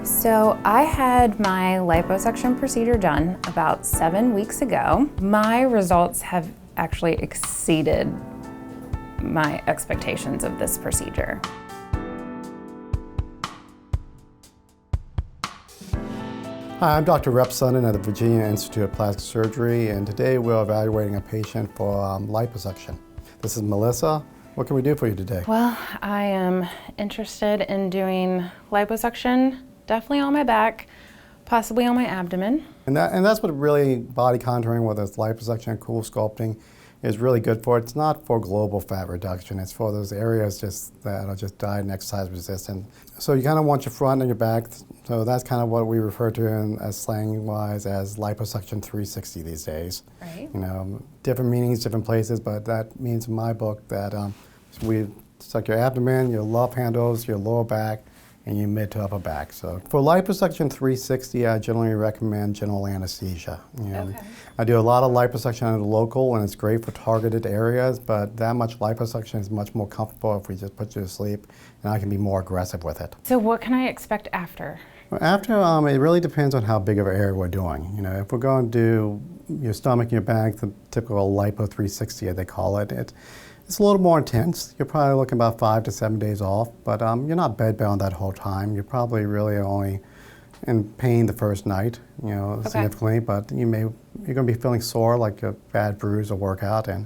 So I had my liposuction procedure done about 7 weeks ago. My results have actually exceeded my expectations of this procedure. Hi, I'm Dr. Sundin at the Virginia Institute of Plastic Surgery, and today we're evaluating a patient for liposuction. This is Melissa. What can we do for you today? Well, I am interested in doing liposuction, definitely on my back, possibly on my abdomen. And that's what really body contouring, whether it's liposuction and cool sculpting, is really good for. It's not for global fat reduction. It's for those areas that are just diet and exercise resistant. So you kind of want your front and your back. So that's kind of what we refer to as slang-wise as liposuction 360 these days. Right. You know, different meanings, different places, but that means in my book that we suck your abdomen, your love handles, your lower back, and your mid to upper back. So for liposuction 360, I generally recommend general anesthesia. Okay. I do a lot of liposuction under local, and it's great for targeted areas, but that much liposuction is much more comfortable if we just put you to sleep, and I can be more aggressive with it. So what can I expect after? After, it really depends on how big of an area we're doing. You know, if we're going to do your stomach and your back, the typical lipo 360, as they call it, it's a little more intense. You're probably looking about 5 to 7 days off, but you're not bedbound that whole time. You're probably really only in pain the first night, significantly, but you're going to be feeling sore, like a bad bruise or workout, and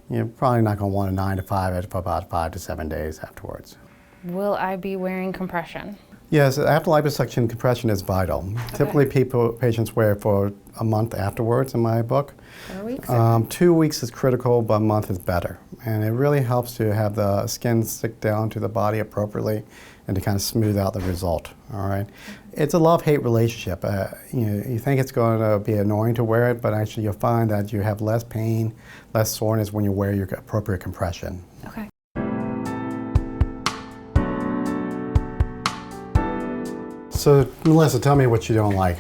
you're probably not going to want a 9 to 5 for about 5 to 7 days afterwards. Will I be wearing compression? Yes, after liposuction, compression is vital. Okay. Typically, patients wear it for a month afterwards in my book. 4 weeks? 2 weeks is critical, but a month is better. And it really helps to have the skin stick down to the body appropriately and to kind of smooth out the result, all right? It's a love-hate relationship. You think it's going to be annoying to wear it, but actually you'll find that you have less pain, less soreness when you wear your appropriate compression. Okay. So, Melissa, tell me what you don't like.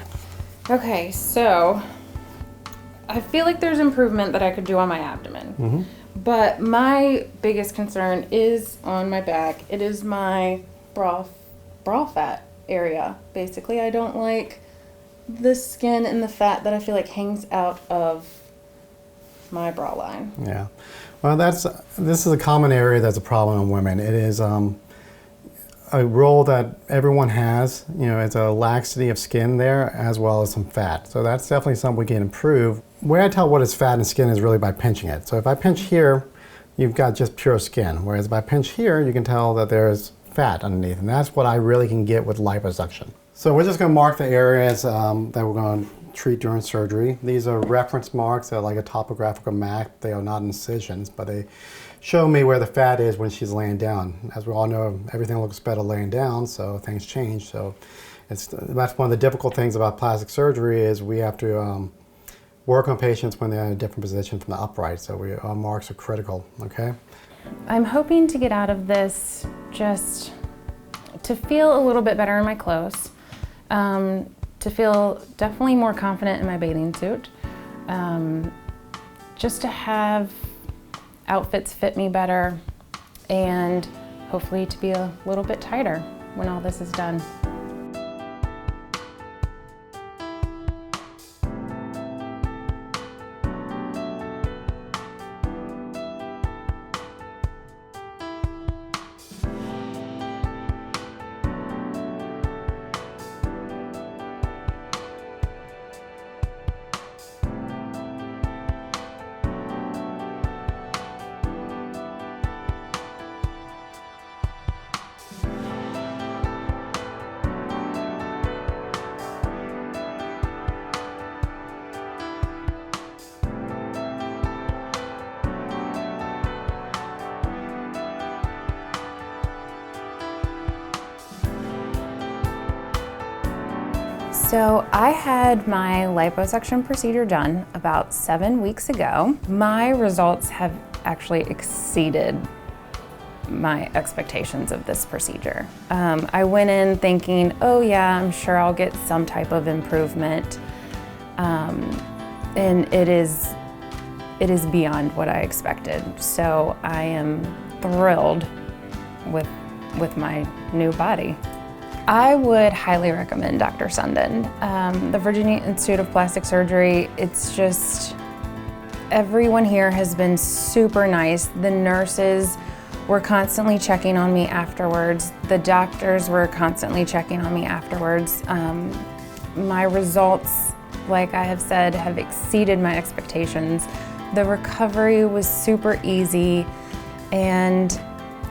Okay, so I feel like there's improvement that I could do on my abdomen. Mm-hmm. But my biggest concern is on my back. It is my bra fat area, basically. I don't like the skin and the fat that I feel like hangs out of my bra line. Yeah. Well, this is a common area that's a problem in women. It is a role that everyone has. It's a laxity of skin there as well as some fat. So that's definitely something we can improve. The way I tell what is fat and skin is really by pinching it. So if I pinch here, you've got just pure skin. Whereas if I pinch here, you can tell that there's fat underneath. And that's what I really can get with liposuction. So we're just going to mark the areas that we're going to treat during surgery. These are reference marks. They're like a topographical map. They are not incisions, but they show me where the fat is when she's laying down. As we all know, everything looks better laying down, so things change. So that's one of the difficult things about plastic surgery is we have to work on patients when they're in a different position from the upright. So our marks are critical, okay? I'm hoping to get out of this just to feel a little bit better in my clothes, to feel definitely more confident in my bathing suit, just to have outfits fit me better, and hopefully to be a little bit tighter when all this is done. So I had my liposuction procedure done about 7 weeks ago. My results have actually exceeded my expectations of this procedure. I went in thinking, oh yeah, I'm sure I'll get some type of improvement. And it is beyond what I expected. So I am thrilled with my new body. I would highly recommend Dr. Sundin. The Virginia Institute of Plastic Surgery, it's just, everyone here has been super nice. The nurses were constantly checking on me afterwards. The doctors were constantly checking on me afterwards. My results, like I have said, have exceeded my expectations. The recovery was super easy and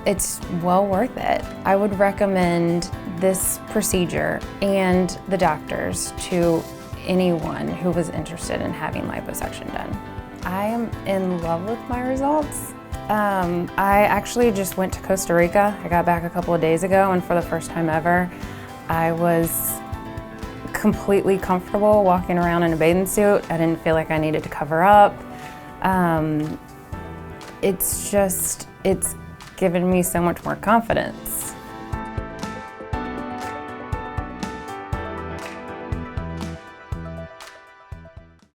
it's well worth it. I would recommend this procedure and the doctors to anyone who was interested in having liposuction done. I am in love with my results. I actually just went to Costa Rica. I got back a couple of days ago, and for the first time ever, I was completely comfortable walking around in a bathing suit. I didn't feel like I needed to cover up. It's given me so much more confidence.